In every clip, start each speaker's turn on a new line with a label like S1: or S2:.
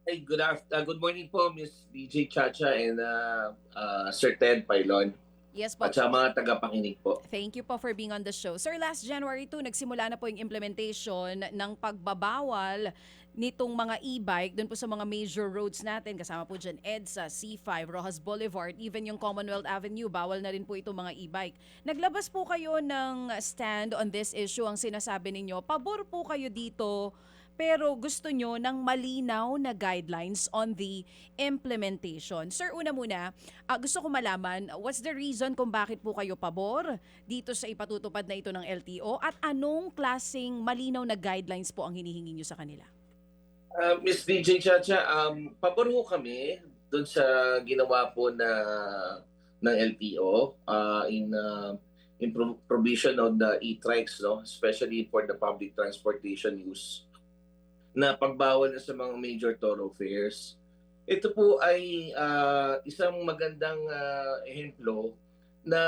S1: Ay, good morning po, Miss DJ Chacha and Sir Ted Pailon
S2: Yes
S1: at
S2: po.
S1: sa mga tagapakinig po.
S2: Thank you po for being on the show. Sir, last January 2, nagsimula na po yung implementation ng pagbabawal nitong mga e-bike doon po sa mga major roads natin. Kasama po dyan EDSA, C5, Rojas Boulevard, even yung Commonwealth Avenue, bawal na rin po itong mga e-bike. Naglabas po kayo ng stand on this issue. Ang sinasabi ninyo, pabor po kayo dito pero gusto nyo ng malinaw na guidelines on the implementation. Sir, una muna, gusto ko malaman, what's the reason kung bakit po kayo pabor dito sa ipatutupad na ito ng LTO at anong klasing malinaw na guidelines po ang hinihingi nyo sa kanila?
S1: Miss DJ Chacha, pabor ho kami doon sa ginawa po ng LTO in provision of the e-trikes, no? Especially for the public transportation use na pagbawal na sa mga major thoroughfares. Ito po ay isang magandang ehemplo na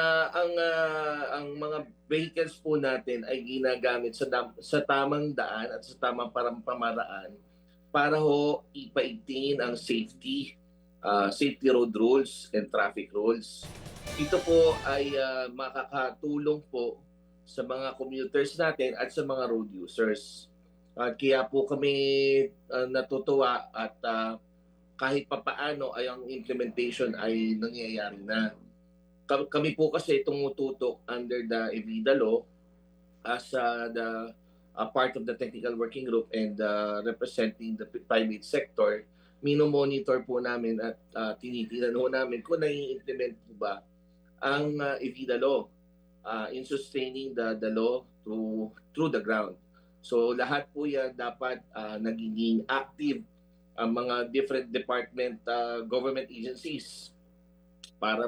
S1: ang mga vehicles po natin ay ginagamit sa tamang daan at sa tamang pamaraan para ho ipaigtingin ang safety road rules and traffic rules. Ito po ay makakatulong po sa mga commuters natin at sa mga road users. At kaya po kami natutuwa at kahit papaano ay ang implementation ay nangyayari na. Kami po kasi tumututok under the EVIDA law as the part of the technical working group and representing the private sector. Minomonitor po namin at tinitingnan po namin kung nai-implement po ba ang EVIDA law in sustaining the law through the ground. So lahat po yan dapat nagiging active ang mga different government agencies para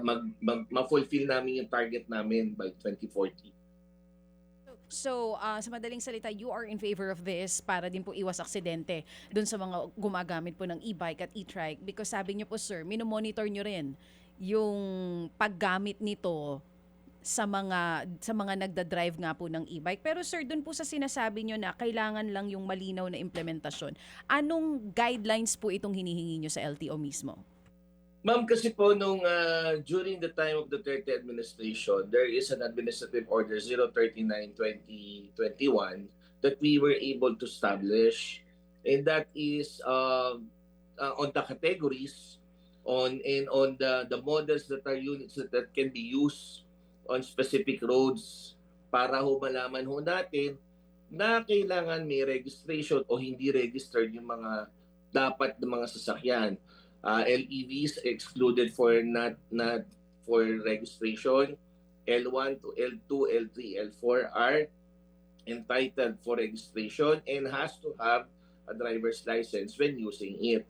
S1: ma-fulfill namin yung target namin by 2040.
S2: So, sa madaling salita, you are in favor of this para din po iwas aksidente dun sa mga gumagamit po ng e-bike at e-trike because sabi niyo po sir, minomonitor niyo rin yung paggamit nito sa mga nagda-drive nga po ng e-bike. Pero sir, dun po sa sinasabi niyo na kailangan lang yung malinaw na implementasyon, anong guidelines po itong hinihingi niyo sa LTO mismo?
S1: Ma'am, kasi po during the time of the Duterte administration, there is an administrative order 039/2021 that we were able to establish, and that is on the categories on the models that are units that can be used on specific roads para ho malaman ho natin na kailangan may registration o hindi registered yung mga dapat ng mga sasakyan. LEVs excluded for not for registration. L1 to L2, L3, L4 are entitled for registration and has to have a driver's license when using it.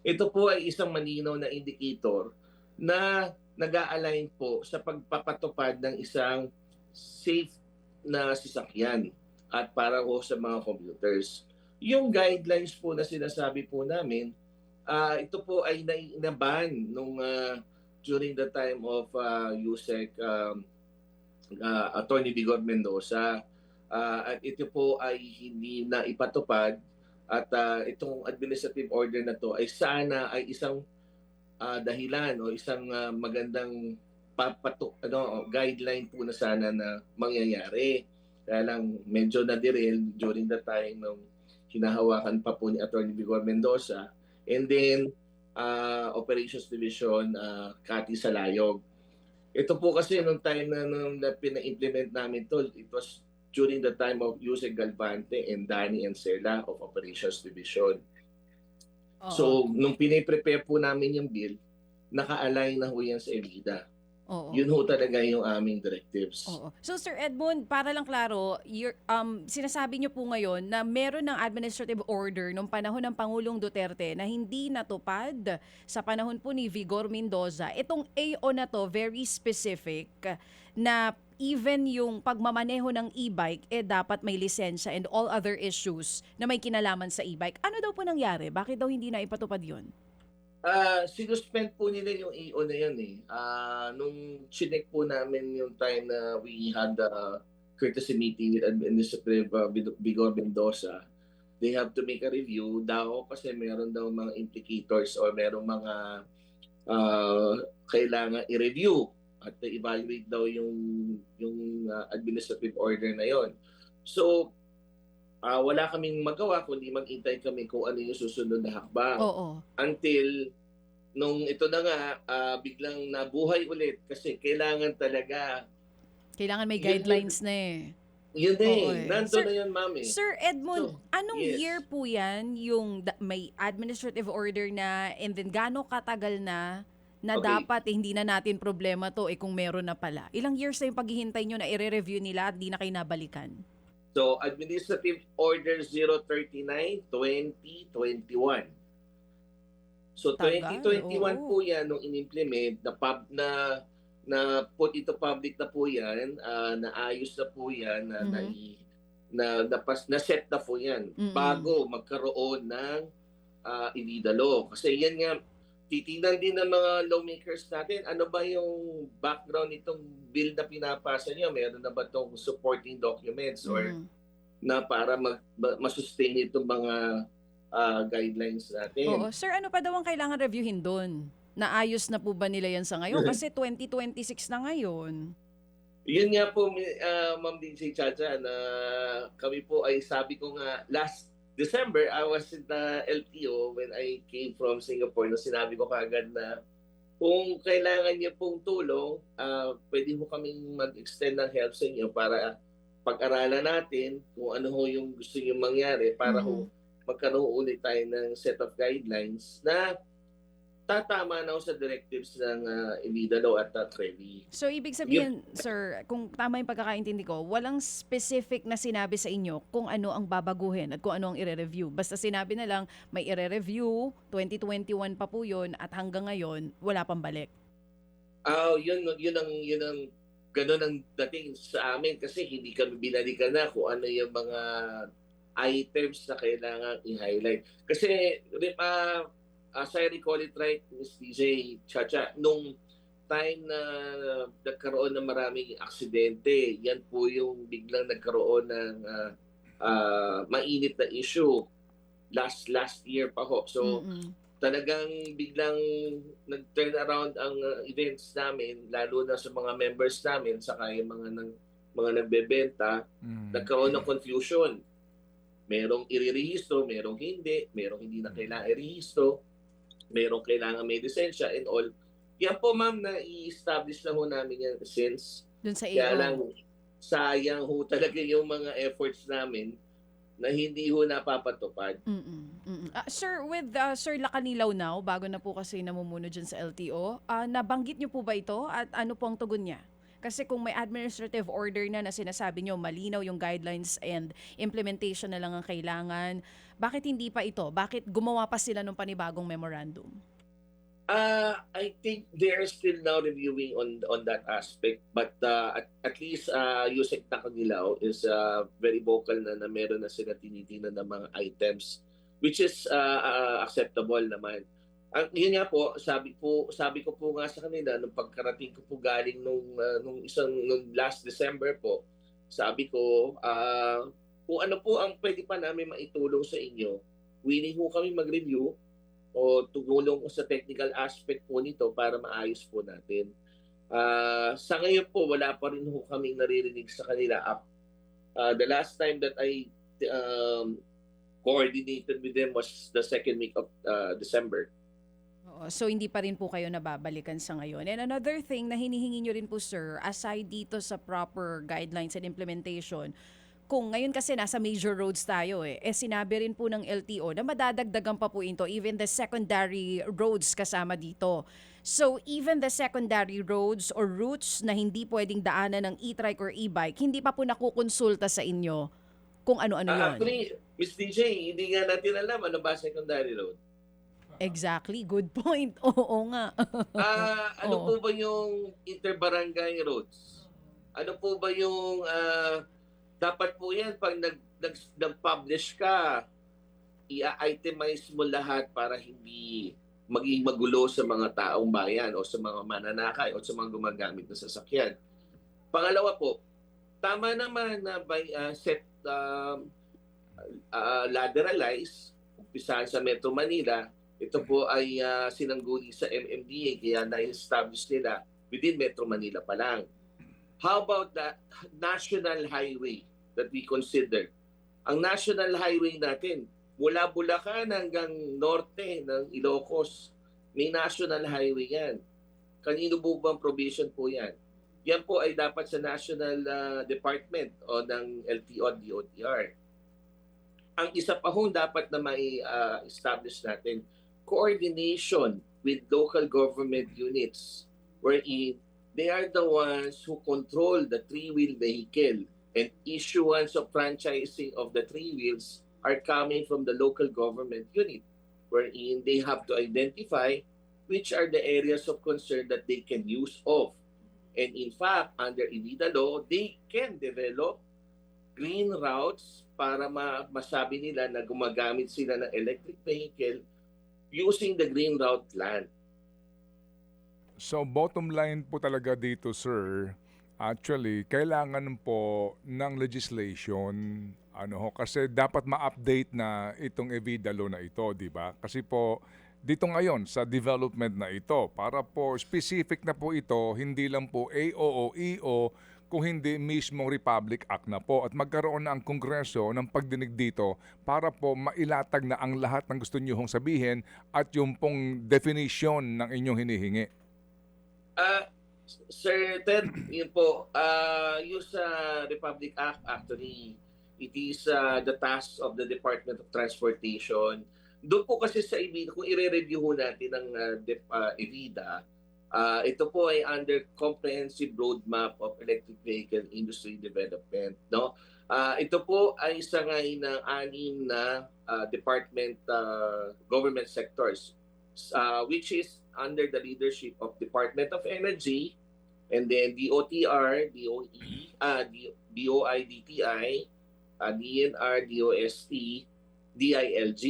S1: Ito po ay isang malinaw na indicator na nag-a-align po sa pagpapatupad ng isang safe na sasakyan at para po sa mga commuters. Yung guidelines po na sinasabi po namin, ito po ay naban nung during the time of USEC Attorney Vigor Mendoza. At ito po ay hindi na ipatupad at itong administrative order na to ay sana ay isang dahilan o isang magandang guideline po na sana na mangyayari. Kaya lang medyo na-derail during the time ng hinahawakan pa po ni Attorney Vigor Mendoza. And then, Operations Division, Cathy Salayog. Ito po kasi nung time na pina-implement namin to, it was during the time of Yusek Galvante and Danny Encela of Operations Division.
S2: Oo.
S1: So, nung piniprepare po namin yung bill, naka-align na ho yan sa EVIDA.
S2: Oo.
S1: Yun ho talaga yung aming directives.
S2: Oo. So Sir Edmund, para lang klaro, sinasabi niyo po ngayon na meron ng administrative order nung panahon ng Pangulong Duterte na hindi natupad sa panahon po ni Vigor Mendoza. Itong AO na to, very specific na even yung pagmamaneho ng e-bike, dapat may lisensya and all other issues na may kinalaman sa e-bike. Ano daw po nangyari? Bakit daw hindi na ipatupad yun?
S1: Sinuspend po nila yung EO na yan eh. Nung chinek po namin yung time na we had the courtesy meeting with Administrative Vigor Mendoza, they have to make a review daw kasi meron daw mga implicators or merong mga ah, kailangan i-review at evaluate daw yung administrative order na yon. So, wala kaming magawa kundi maghintay kami kung ano yung susunod na hakbang.
S2: Oo.
S1: Until nung ito na nga, biglang nabuhay ulit kasi kailangan talaga,
S2: Kailangan may
S1: yun,
S2: guidelines na eh.
S1: yun
S2: Oo
S1: eh,
S2: eh.
S1: nandun na yun, ma'am eh.
S2: Sir Edmond,
S1: So,
S2: anong
S1: yes.
S2: year po yan yung may administrative order na and then gaano katagal na
S1: Okay.
S2: dapat hindi na natin problema to kung meron na pala? Ilang years na yung paghihintay nyo na i-review nila at di na kayo nabalikan?
S1: So, Administrative Order 039/2021. So
S2: Tagal,
S1: 2021
S2: oo.
S1: po 'yan nung inimplement na put into public na po 'yan, naayos na po 'yan,
S2: Mhm.
S1: na set na po 'yan
S2: Mm.
S1: bago magkaroon ng Evida Law. Kasi 'yan nga, titingnan din ng mga lawmakers natin, ano ba yung background nitong bill na pinapasa niyo? Meron na ba 'tong supporting documents or
S2: Mhm.
S1: na para ma-sustain itong mga guidelines natin?
S2: Oo. Sir, ano pa daw ang kailangan reviewin doon? Naayos na po ba nila yan sa ngayon? Kasi 2026 na ngayon.
S1: Yun nga po, Ma'am DJ Chacha, na kami po ay sabi ko nga, last December, I was in the LTO when I came from Singapore, na sinabi ko kagad na kung kailangan niyo pong tulong, pwede mo kaming mag-extend ng help sa inyo para pag-aralan natin kung ano ho yung gusto niyo mangyari para ho
S2: Mhm.
S1: magkaroon ulit tayo ng set of guidelines na tatama na ho sa directives ng Evida Law at CREVI.
S2: So, ibig
S1: Yun,
S2: sabihin, sir, kung tama yung pagkakaintindi ko, walang specific na sinabi sa inyo kung ano ang babaguhin at kung ano ang i-review. Basta sinabi na lang, may i-review, 2021 pa po yun, at hanggang ngayon, wala pang balik.
S1: yun ang ganun ang dating sa amin kasi hindi kami binalikan na kung ano yung mga items na kailangan i-highlight. Kasi as I recall it right, Ms. DJ Chacha, nung time na nagkaroon ng maraming aksidente, yan po yung biglang nagkaroon ng mainit na issue last year pa ho. So,
S2: Mm-mm.
S1: talagang biglang nag-turn around ang events namin, lalo na sa mga members namin, saka yung mga nagbebenta, nagkaroon ng confusion. Merong irerehistro, merong hindi na kailangan irehistro, merong kailangan may lisensya and all. Yan po, ma'am, na i-establish na ho namin yan since.
S2: Dun sa
S1: Kaya
S2: AO.
S1: lang, sayang ho talaga yung mga efforts namin na hindi ho napapatupad.
S2: Mm-mm. Mm-mm. Sir, with Sir Lacanilaw now, bago na po kasi namumuno dyan sa LTO, nabanggit niyo po ba ito at ano po ang tugon niya? Kasi kung may administrative order na sinasabi niyo malinaw yung guidelines and implementation na lang ang kailangan, bakit hindi pa ito? Bakit gumawa pa sila ng panibagong memorandum?
S1: I think they're still now reviewing on that aspect, but at least Yusek Takagilao is very vocal na meron na sila tinitingnan ng mga items which is acceptable naman. Yun nga po, sabi ko po nga sa kanila nung pagkarating ko po galing nung last December po, sabi ko kung ano po ang pwede pa namin maitulong sa inyo, willing po kami mag-review o tumulong sa technical aspect po nito para maayos po natin. Sa ngayon po, wala pa rin ho kaming naririnig sa kanila. The last time that I coordinated with them was the second week of December.
S2: Oo, so hindi pa rin po kayo nababalikan sa ngayon. And another thing na hinihingi nyo rin po, sir, aside dito sa proper guidelines and implementation, kung ngayon kasi nasa major roads tayo sinabi rin po ng LTO na madadagdagan pa po ito, even the secondary roads kasama dito. So even the secondary roads or routes na hindi pwedeng daanan ng e-trike or e-bike, hindi pa po nakukonsulta sa inyo kung ano-ano yon.
S1: Actually, Ms. DJ, hindi nga natin alam ano ba secondary road.
S2: Exactly, good point. Oo nga.
S1: Ano
S2: Oo.
S1: po ba yung interbarangay roads? Ano po ba yung dapat po yan pag nag-publish ka, i-itemize mo lahat para hindi maging magulo sa mga taong bayan o sa mga mananakay o sa mga gumagamit ng sasakyan. Pangalawa po, tama naman na by lateralize, umpisahan sa Metro Manila. Ito po ay sinangguni sa MMDA kaya na-establish nila within Metro Manila pa lang. How about the national highway that we consider? Ang national highway natin, mula Bulacan hanggang norte ng Ilocos, may national highway yan. Kanino po bang provision po yan? Yan po ay dapat sa National Department o ng LTO, DOTR. Ang isa pa hong dapat na may establish natin, coordination with local government units wherein they are the ones who control the three-wheel vehicle and issuance of franchising of the three wheels are coming from the local government unit wherein they have to identify which are the areas of concern that they can use of. And in fact, under IVIDA law, they can develop green routes para masabi nila na gumagamit sila ng electric vehicle using the green route land.
S3: So bottom line po talaga dito, sir, actually kailangan po ng legislation kasi dapat ma-update na itong EVIDA law na ito, di ba? Kasi po dito ngayon sa development na ito, para po specific na po ito, hindi lang po AO o EO, kung hindi mismong Republic Act na po at magkaroon na ang Kongreso ng pagdinig dito para po mailatag na ang lahat ng gusto niyo hong sabihin at yung pong definition ng inyong hinihingi.
S1: Sir Ted, yun po, yung sa Republic Act, actually, it is the task of the Department of Transportation. Doon po kasi sa EVIDA, kung i-review natin ng EVIDA, ito po ay under Comprehensive Roadmap of Electric Vehicle Industry Development. No? Ito po ay sangay ng 6 na department government sectors, which is under the leadership of Department of Energy, and then DOTR, DOE, DOI, DTI, DNR, DOST, DILG.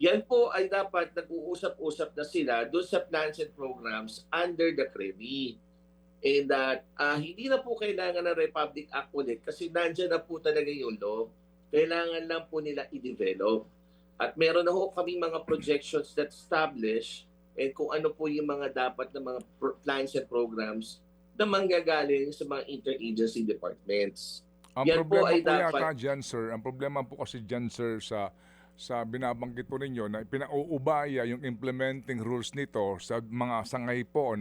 S1: Yan po ay dapat nag-uusap-usap na sila doon sa plans and programs under the CREVI. And that hindi na po kailangan ng Republic Act ulit kasi nandiyan na po talaga yung law. Kailangan lang po nila i-develop. At meron na po kami mga projections that establish and kung ano po yung mga dapat na mga plans and programs na manggagaling sa mga interagency departments.
S3: Ang
S1: Yan
S3: problema
S1: po ay
S3: po
S1: dapat...
S3: yata dyan, sir, ang problema po kasi dyan, sir, sa binabanggit po ninyo na pinauubaya yung implementing rules nito sa mga sangay po,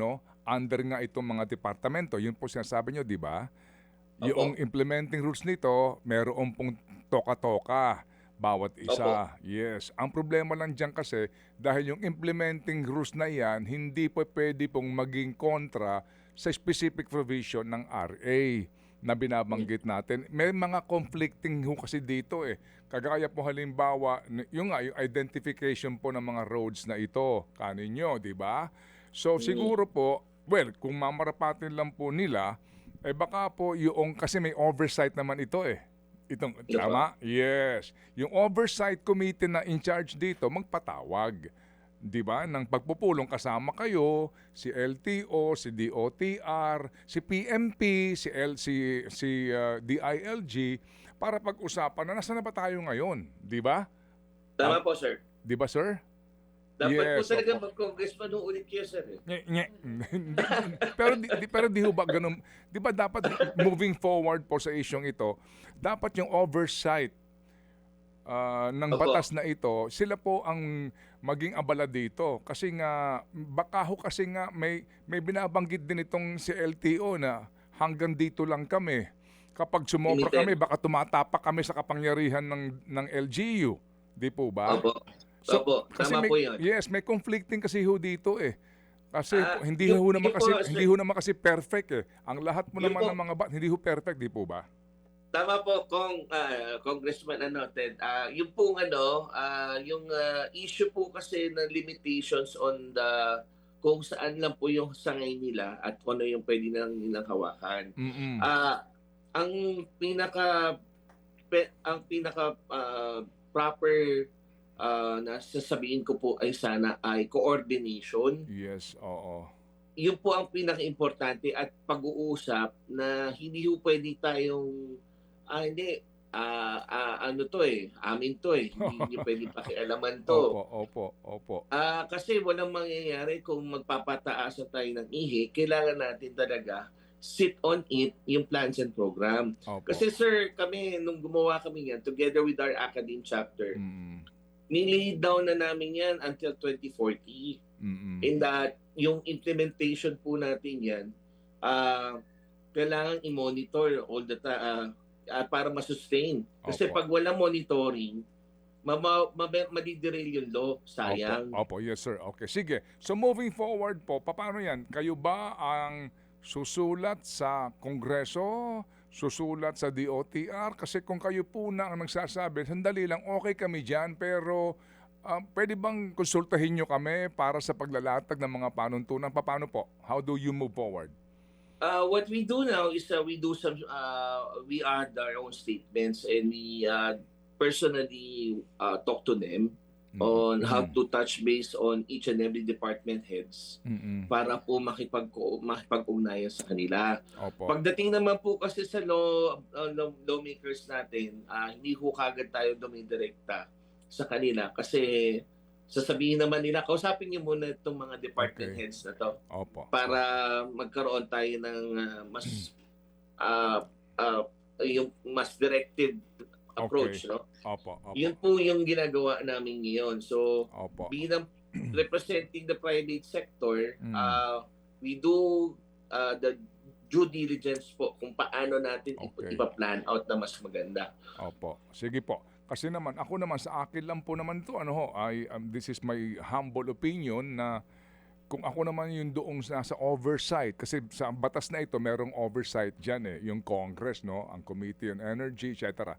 S3: under nga itong mga departamento. Yun po sinasabi nyo, di ba? Yung implementing rules nito, meron pong toka-toka bawat isa. Yes. Ang problema lang dyan kasi, dahil yung implementing rules na yan, hindi po pwede pong maging kontra sa specific provision ng RA na binabanggit natin. May mga conflicting ho kasi dito Kagaya po halimbawa, yung identification po ng mga roads na ito, kaninyo, di ba? So siguro po, kung mamarapatin lang po nila, baka po yung, kasi may oversight naman ito Itong, tama? Yes. Yung oversight committee na in charge dito, magpatawag. Di ba? Nang pagpupulong kasama kayo, si LTO, si DOTR, si PMP, si DILG, para pag-usapan na nasa na ba tayo ngayon, di ba?
S1: Tama po, sir.
S3: Di ba, sir?
S1: Dapat po talaga mag-congressman ulit kayo, sir.
S3: pero di ho ba ganun? Di ba dapat moving forward po sa isyong ito, dapat yung oversight ng batas na ito, sila po ang maging abala dito. Kasi nga, baka ho kasi nga may binabanggit din itong si LTO na hanggang dito lang kami. Kapag sumobra kami, baka tumatapak kami sa kapangyarihan ng LGU. Di po ba?
S1: Opo.
S3: So,
S1: Opo. Tama po yun.
S3: Yes, may conflicting kasi ho dito Kasi hindi ho naman kasi perfect Ang lahat mo naman ng mga hindi ho perfect, di po ba?
S1: Tama po Congressman Ted. Yung pong yung issue po kasi ng limitations on the kung saan lang po yung sangay nila at kung ano yung pwede nilang hawakan. Ang pinaka proper na sasabihin ko po ay sana ay coordination.
S3: Yes, oo.
S1: Yun po ang pinaka-importante at pag-uusap na hindi po pwede tayong hindi ano to amin to hindi niyo pwedeng pakialaman to.
S3: Opo.
S1: Kasi walang mangyayari kung magpapataasan tayo ng ihi, kailangan natin talaga sit on it yung plans and program.
S3: Opo.
S1: Kasi sir, kami nung gumawa kami yan together with our academe chapter, nilay down na namin yan until 2040. In that yung implementation po natin yan, kailangan i-monitor all the time para ma-sustain. Kasi
S3: Opo.
S1: pag wala monitoring, madiderail yung law. Sayang.
S3: Opo, yes sir. Okay, sige. So moving forward po, paano yan? Kayo ba ang susulat sa Kongreso? Susulat sa DOTR? Kasi kung kayo po na ang nagsasabi, sandali lang, okay kami dyan, pero pwede bang konsultahin nyo kami para sa paglalatag ng mga panuntunan? Paano po? How do you move forward?
S1: What we do now is we do some we add our own statements and we personally talk to them on how to touch base on each and every department heads para po makipag-ugnayan sa kanila.
S3: Opo.
S1: Pagdating naman po kasi sa lawmakers natin, hindi ko kagad tayo dumidirekta sa kanila kasi sasabihin naman nila, kausapin niyo muna itong mga department heads na to
S3: Opo.
S1: para magkaroon tayo ng yung mas directive approach,
S3: Okay.
S1: no?
S3: Opo.
S1: Yun po yung ginagawa namin ngayon. So,
S3: Opo.
S1: bilang representing the private sector, we do the due diligence po kung paano natin
S3: Okay.
S1: ipa-plan out na mas maganda.
S3: Opo. Sige po. Kasi naman, ako naman sa akin lang po naman to, this is my humble opinion na kung ako naman yung doong nasa oversight, kasi sa batas na ito, merong oversight dyan yung Congress, no? Ang Committee on Energy, etc.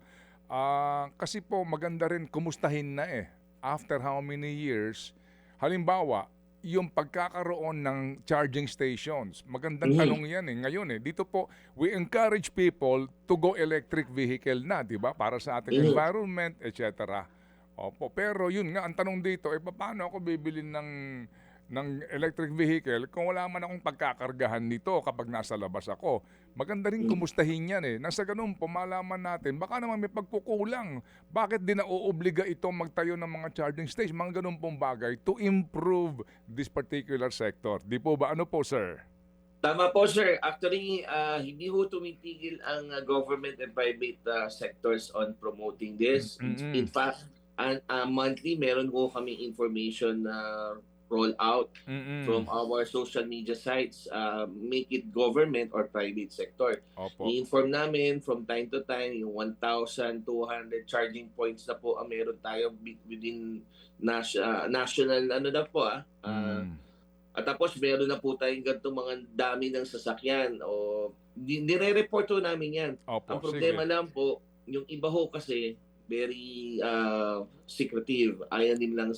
S3: Kasi po, maganda rin, kumustahin na after how many years, halimbawa, yung pagkakaroon ng charging stations. Magandang tanong yan ngayon dito po, we encourage people to go electric vehicle na, di ba? Para sa ating environment, etc. Opo, pero yun nga, ang tanong dito, paano ako bibili ng electric vehicle kung wala man akong pagkakargahan nito kapag nasa labas ako? Maganda rin kumustahin yan Nasa ganun po, malaman natin, baka naman may pagkukulang. Bakit di na-oobliga itong magtayo ng mga charging station? Mga ganun pong bagay to improve this particular sector. Di po ba? Ano po, sir?
S1: Tama po, sir. Actually, hindi ho tumitigil ang government and private sectors on promoting this. In fact, monthly, meron ho kami information na roll out from our social media sites, make it government or private sector.
S3: Opo.
S1: I-inform namin from time to time yung 1,200 charging points na po ang meron tayo within national na po At tapos meron na po tayong ganitong mga dami ng sasakyan o nire-report po namin yan.
S3: Opo,
S1: Ang problema
S3: sige.
S1: lang po, yung iba ho kasi very secretive. Ayaw nilang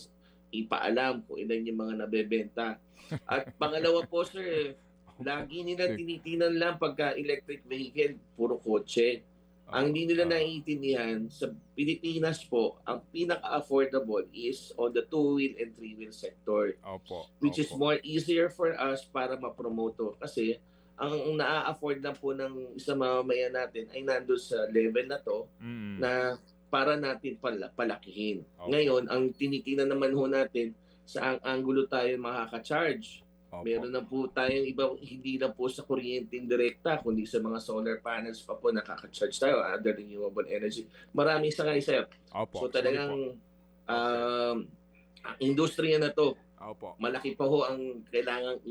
S1: ipaalam kung ilan yung mga nabebenta. At pangalawa po, sir, lagi nila tinitinan lang pagka electric vehicle, puro kotse. Ang hindi nila naiintindihan, sa Pilipinas po, ang pinaka-affordable is on the 2-wheel and 3-wheel sector.
S3: Opo.
S1: Which is more easier for us para ma-promote to. Kasi ang na-afford lang po ng isang mamamayan natin ay nando sa level na to na para natin palakihin.
S3: Okay.
S1: Ngayon, ang tinitingnan naman ho natin sa ang angulo tayo makaka-charge.
S3: Opo.
S1: Meron na po tayong iba, hindi lang po sa kuryenteng direkta, kundi sa mga solar panels pa po nakaka-charge tayo, other renewable energy. Maraming sakay, sir.
S3: Opo.
S1: So
S3: Sige
S1: talagang industriya na to,
S3: po. Opo.
S1: malaki pa ho ang kailangang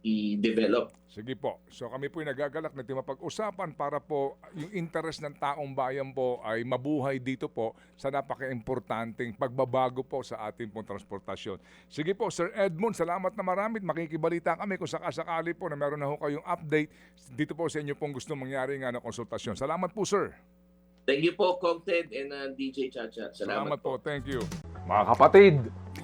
S1: i-develop.
S3: Sige po. So kami po nagagalak na mapag-usapan para po yung interest ng taong bayan po ay mabuhay dito po sa napaka-importanteng pagbabago po sa ating pong transportasyon. Sige po, Sir Edmund, salamat na marami. Makikibalita kami kung sakasakali po na meron na ho kayong update dito po sa inyo pong gusto mangyari nga na konsultasyon. Salamat po, Sir.
S1: Thank you po, Kongted and DJ Chacha.
S3: Salamat po. Thank you. Mga kapatid,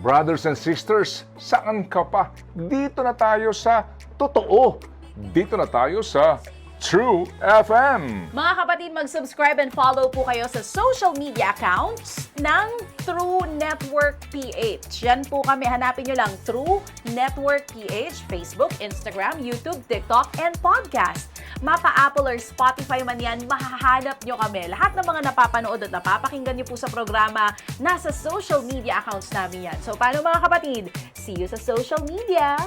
S3: brothers and sisters, saan ka pa? Dito na tayo sa Totoo. Dito na tayo sa True FM.
S2: Mga kapatid, mag-subscribe and follow po kayo sa social media accounts ng True Network PH. Yan po kami, hanapin nyo lang True Network PH, Facebook, Instagram, YouTube, TikTok, and podcast. mapa Apple or Spotify man yan, mahahanap nyo kami. Lahat ng mga napapanood at napapakinggan nyo po sa programa, nasa social media accounts namin yan. So paano mga kapatid? See you sa social media!